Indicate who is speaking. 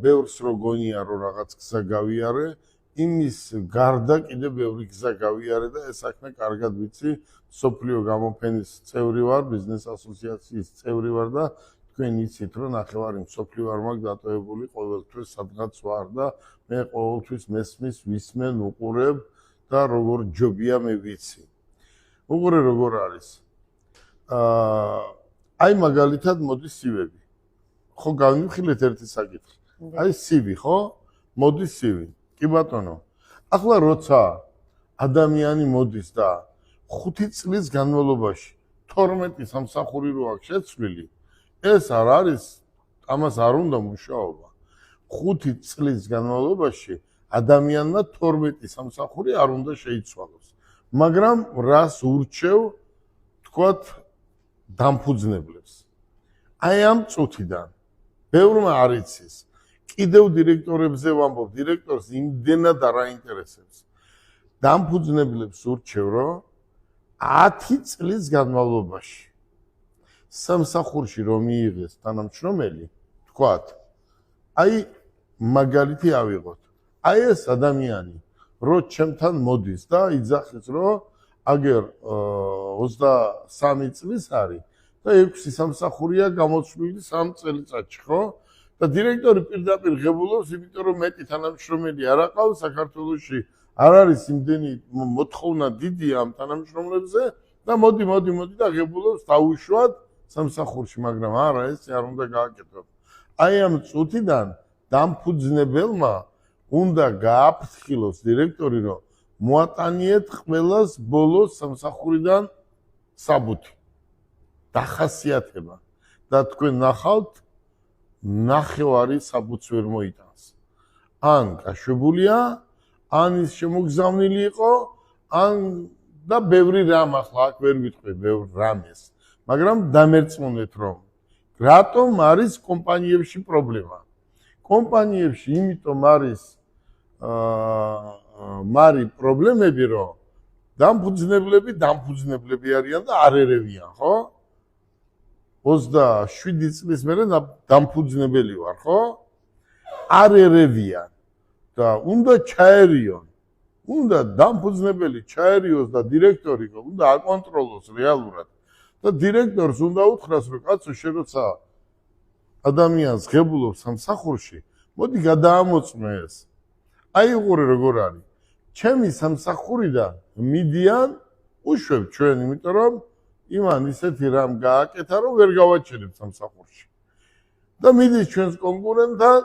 Speaker 1: ბევრს რო გონია რომ რაღაც გზა გავიარე, იმის გარდა კიდე ბევრი გზა გავიარე და ეს საქმე კარგად ვიცი, სოფლიო გამოფენის წევრი ვარ, ბიზნეს ასოციაციის წევრი ვარ და თქვენ იცით რომ ნახევარი სოფლიო არ მაქვს დატოვებული, ყოველთვის სადღაც ვარ და მე ყოველთვის მესმის, ვისმენ, უყურებ და როგორ ჯობია მე ვიცი. უყურე როგორ არის. აი მაგალითად მოდის სივები. ხო გავიმხილეთ ერთი საკითხი. აი სივი, ხო? მოდის სივი. კი ბატონო. ახლა როცა ადამიანი მოდის და 5 წლის განმავლობაში 12 სამსახური რო აქვს შეცვლილი, ეს არ არის, ამას არ უნდა მუშაობა. 5 წლის განმავლობაში ადამიანმა 12 სამსახური არ უნდა შეიცვალოს. მაგრამ რას ურჩევ, თქვათ, დამფუძნებლებს. აი ამ წუთიდან ბევრმა არ იცის. კიდევ დირექტორებზე ვამბობ, დირექტორს იმდენად არ აინტერესებს. დამფუძნებლებს ურჩევ, რომ 10 წლის განმავლობაში სამსახურში რომ მიიღეს თანამშრომელი, თქვათ, აი მაგალითი ავიღოთ. აი ეს ადამიანი რო ჩემთან მოდის და იძახის, რომ აგერ 23 წლის არის და 6 სამსახურია გამოცვლილი 3 წელიწადში, ხო? და დირექტორი პირდაპირ ღებულობს, იმიტომ რომ მეტი თანამშრომელი არ აყავს საქართველოში, არ არის იმდენი მოთხოვნა დიდი ამ თანამშრომლებზე და მოდი და ღებულობს დაუშვათ სამსახურში, მაგრამ არა, ეს არ უნდა გააკეთოს. აი ამ წუთიდან დამფუძნებელმა უნდა გააფრთხილოს დირექტორი, რომ მოატანიეთ ყველას ბოლოს სამსახურიდან საბუთი. დახასიათება და თქვენ ნახავთ, ნახევარი საბუთს ვერ მოიტანს. ან გაშვებულია, ან ის შემოგზავნილი იყო, ან და ბევრი რამ ახლა აქ ვერ ვიტყვი, ბევრ რამეს. მაგრამ დამერწმუნეთ, რომ რატომ არის კომპანიებში პრობლემა. კომპანიებში იმიტომ არის მარი პრობლემები, რომ დამფუძნებლები არიან და არ ერევიან, ხო? 27 წლის მერე დამფუძნებელი ვარ, ხო? არ ერევიან და უნდა ჩაერიონ. უნდა დამფუძნებელი ჩაერიოს და დირექტორი უნდა აკონტროლოს რეალურად. და დირექტორს უნდა უთხრას, რომ კაცო, შენ როცა ადამიანს ღებულობს სამსახურში, მოდი გადაამოწმე ეს. აი უყურე როგორ არის. ჩემი სამსახურიდან მიდიან უშვებ ჩვენ, იმიტომ რომ იმან ისეთი რამ გააკეთა, რომ ვერ გავაჩერებ სამსახურში. და მიდის ჩვენს კონკურენტთან